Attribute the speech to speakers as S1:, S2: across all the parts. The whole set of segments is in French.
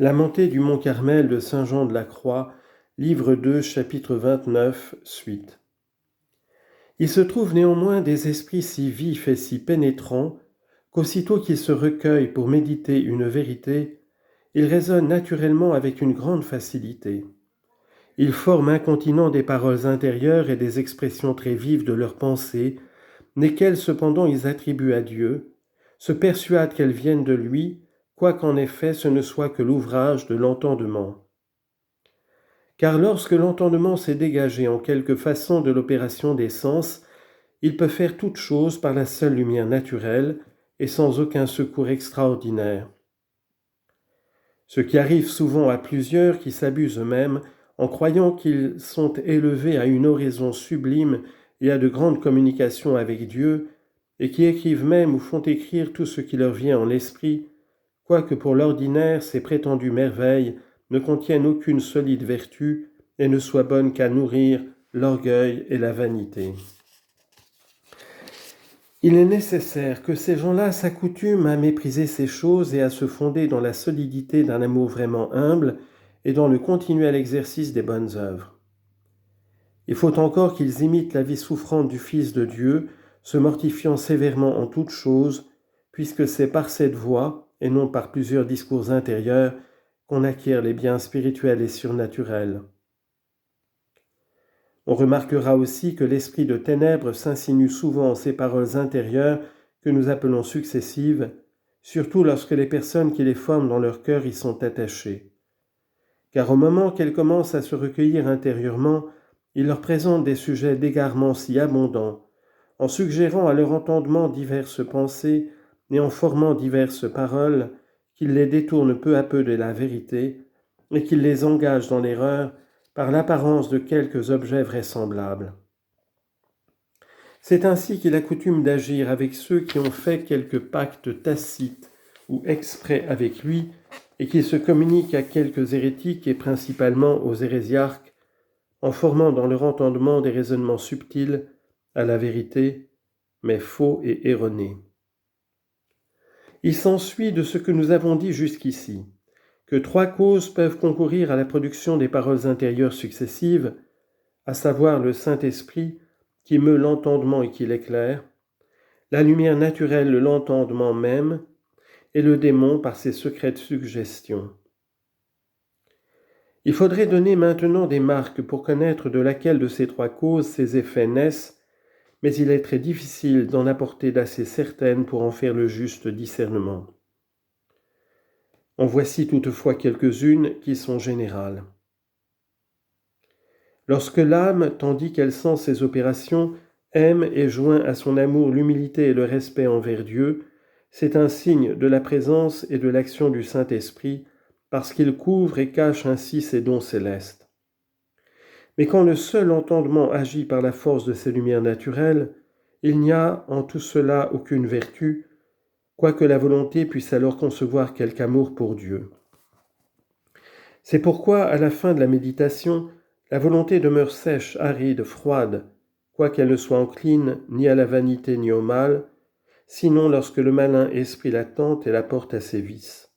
S1: La montée du mont Carmel de saint Jean de la Croix, livre 2, chapitre 29, suite. Il se trouve néanmoins des esprits si vifs et si pénétrants qu'aussitôt qu'ils se recueillent pour méditer une vérité, ils raisonnent naturellement avec une grande facilité. Ils forment incontinent des paroles intérieures et des expressions très vives de leurs pensées, lesquelles cependant ils attribuent à Dieu, se persuadent qu'elles viennent de lui, quoiqu'en effet ce ne soit que l'ouvrage de l'entendement. Car lorsque l'entendement s'est dégagé en quelque façon de l'opération des sens, il peut faire toute chose par la seule lumière naturelle et sans aucun secours extraordinaire. Ce qui arrive souvent à plusieurs qui s'abusent eux-mêmes en croyant qu'ils sont élevés à une oraison sublime et à de grandes communications avec Dieu, et qui écrivent même ou font écrire tout ce qui leur vient en l'esprit, quoique pour l'ordinaire ces prétendues merveilles ne contiennent aucune solide vertu et ne soient bonnes qu'à nourrir l'orgueil et la vanité. Il est nécessaire que ces gens-là s'accoutument à mépriser ces choses et à se fonder dans la solidité d'un amour vraiment humble et dans le continuel exercice des bonnes œuvres. Il faut encore qu'ils imitent la vie souffrante du Fils de Dieu, se mortifiant sévèrement en toutes choses, puisque c'est par cette voie, et non par plusieurs discours intérieurs, qu'on acquiert les biens spirituels et surnaturels. On remarquera aussi que l'esprit de ténèbres s'insinue souvent en ces paroles intérieures que nous appelons successives, surtout lorsque les personnes qui les forment dans leur cœur y sont attachées. Car au moment qu'elles commencent à se recueillir intérieurement, il leur présente des sujets d'égarement si abondants, en suggérant à leur entendement diverses pensées et en formant diverses paroles, qu'il les détourne peu à peu de la vérité et qu'il les engage dans l'erreur par l'apparence de quelques objets vraisemblables. C'est ainsi qu'il a coutume d'agir avec ceux qui ont fait quelques pactes tacites ou exprès avec lui et qui se communiquent à quelques hérétiques et principalement aux hérésiarques, en formant dans leur entendement des raisonnements subtils à la vérité, mais faux et erronés. Il s'ensuit de ce que nous avons dit jusqu'ici, que 3 causes peuvent concourir à la production des paroles intérieures successives, à savoir le Saint-Esprit qui meut l'entendement et qui l'éclaire, la lumière naturelle de l'entendement même, et le démon par ses secrètes suggestions. Il faudrait donner maintenant des marques pour connaître de laquelle de ces 3 causes ces effets naissent, mais il est très difficile d'en apporter d'assez certaines pour en faire le juste discernement. En voici toutefois quelques-unes qui sont générales. Lorsque l'âme, tandis qu'elle sent ses opérations, aime et joint à son amour l'humilité et le respect envers Dieu, c'est un signe de la présence et de l'action du Saint-Esprit, parce qu'il couvre et cache ainsi ses dons célestes. Mais quand le seul entendement agit par la force de ses lumières naturelles, il n'y a en tout cela aucune vertu, quoique la volonté puisse alors concevoir quelque amour pour Dieu. C'est pourquoi, à la fin de la méditation, la volonté demeure sèche, aride, froide, quoiqu'elle ne soit encline ni à la vanité ni au mal, sinon lorsque le malin esprit la tente et la porte à ses vices.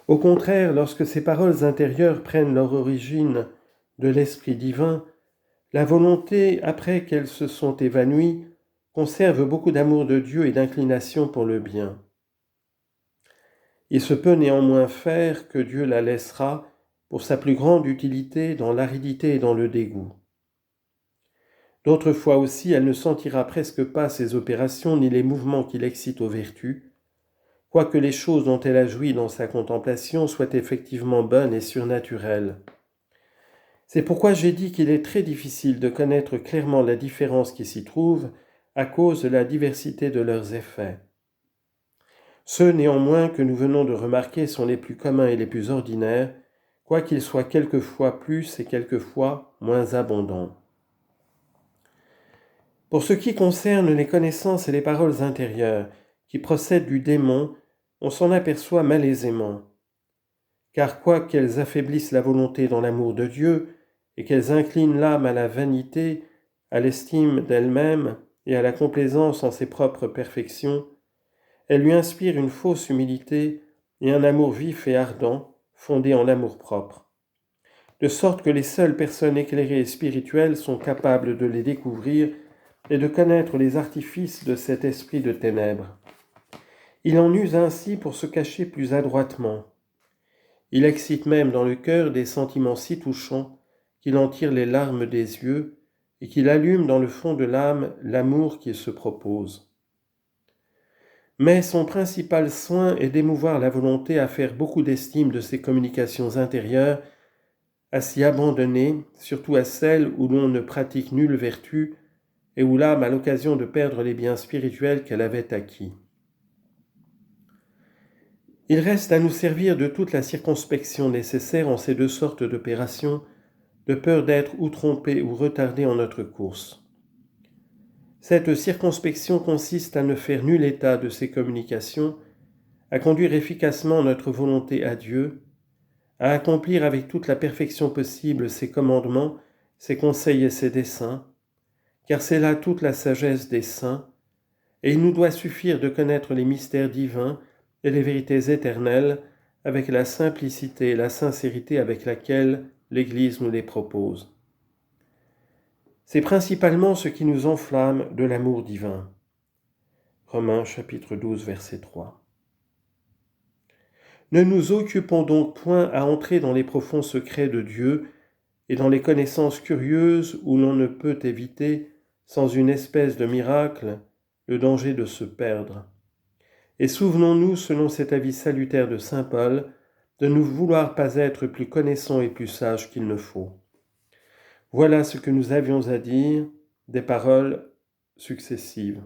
S1: Au contraire, lorsque ces paroles intérieures prennent leur origine de l'Esprit divin, la volonté, après qu'elles se sont évanouies, conserve beaucoup d'amour de Dieu et d'inclination pour le bien. Il se peut néanmoins faire que Dieu la laissera pour sa plus grande utilité dans l'aridité et dans le dégoût. D'autres fois aussi, elle ne sentira presque pas ses opérations ni les mouvements qui l'excitent aux vertus, quoique les choses dont elle a joui dans sa contemplation soient effectivement bonnes et surnaturelles. C'est pourquoi j'ai dit qu'il est très difficile de connaître clairement la différence qui s'y trouve à cause de la diversité de leurs effets. Ceux néanmoins que nous venons de remarquer sont les plus communs et les plus ordinaires, quoiqu'ils soient quelquefois plus et quelquefois moins abondants. Pour ce qui concerne les connaissances et les paroles intérieures qui procèdent du démon, on s'en aperçoit malaisément. Car quoiqu'elles affaiblissent la volonté dans l'amour de Dieu et qu'elles inclinent l'âme à la vanité, à l'estime d'elle-même et à la complaisance en ses propres perfections, elles lui inspirent une fausse humilité et un amour vif et ardent, fondée en l'amour-propre, de sorte que les seules personnes éclairées et spirituelles sont capables de les découvrir et de connaître les artifices de cet esprit de ténèbres. Il en use ainsi pour se cacher plus adroitement. Il excite même dans le cœur des sentiments si touchants qu'il en tire les larmes des yeux et qu'il allume dans le fond de l'âme l'amour qu'il se propose. Mais son principal soin est d'émouvoir la volonté à faire beaucoup d'estime de ses communications intérieures, à s'y abandonner, surtout à celles où l'on ne pratique nulle vertu et où l'âme a l'occasion de perdre les biens spirituels qu'elle avait acquis. Il reste à nous servir de toute la circonspection nécessaire en ces deux sortes d'opérations, de peur d'être ou trompés ou retardés en notre course. Cette circonspection consiste à ne faire nul état de ces communications, à conduire efficacement notre volonté à Dieu, à accomplir avec toute la perfection possible ses commandements, ses conseils et ses desseins, car c'est là toute la sagesse des saints, et il nous doit suffire de connaître les mystères divins et les vérités éternelles avec la simplicité et la sincérité avec laquelle l'Église nous les propose. C'est principalement ce qui nous enflamme de l'amour divin. Romains chapitre 12, verset 3. Ne nous occupons donc point à entrer dans les profonds secrets de Dieu et dans les connaissances curieuses où l'on ne peut éviter, sans une espèce de miracle, le danger de se perdre. Et souvenons-nous, selon cet avis salutaire de saint Paul, de ne vouloir pas être plus connaissants et plus sages qu'il ne faut. Voilà ce que nous avions à dire, des paroles successives.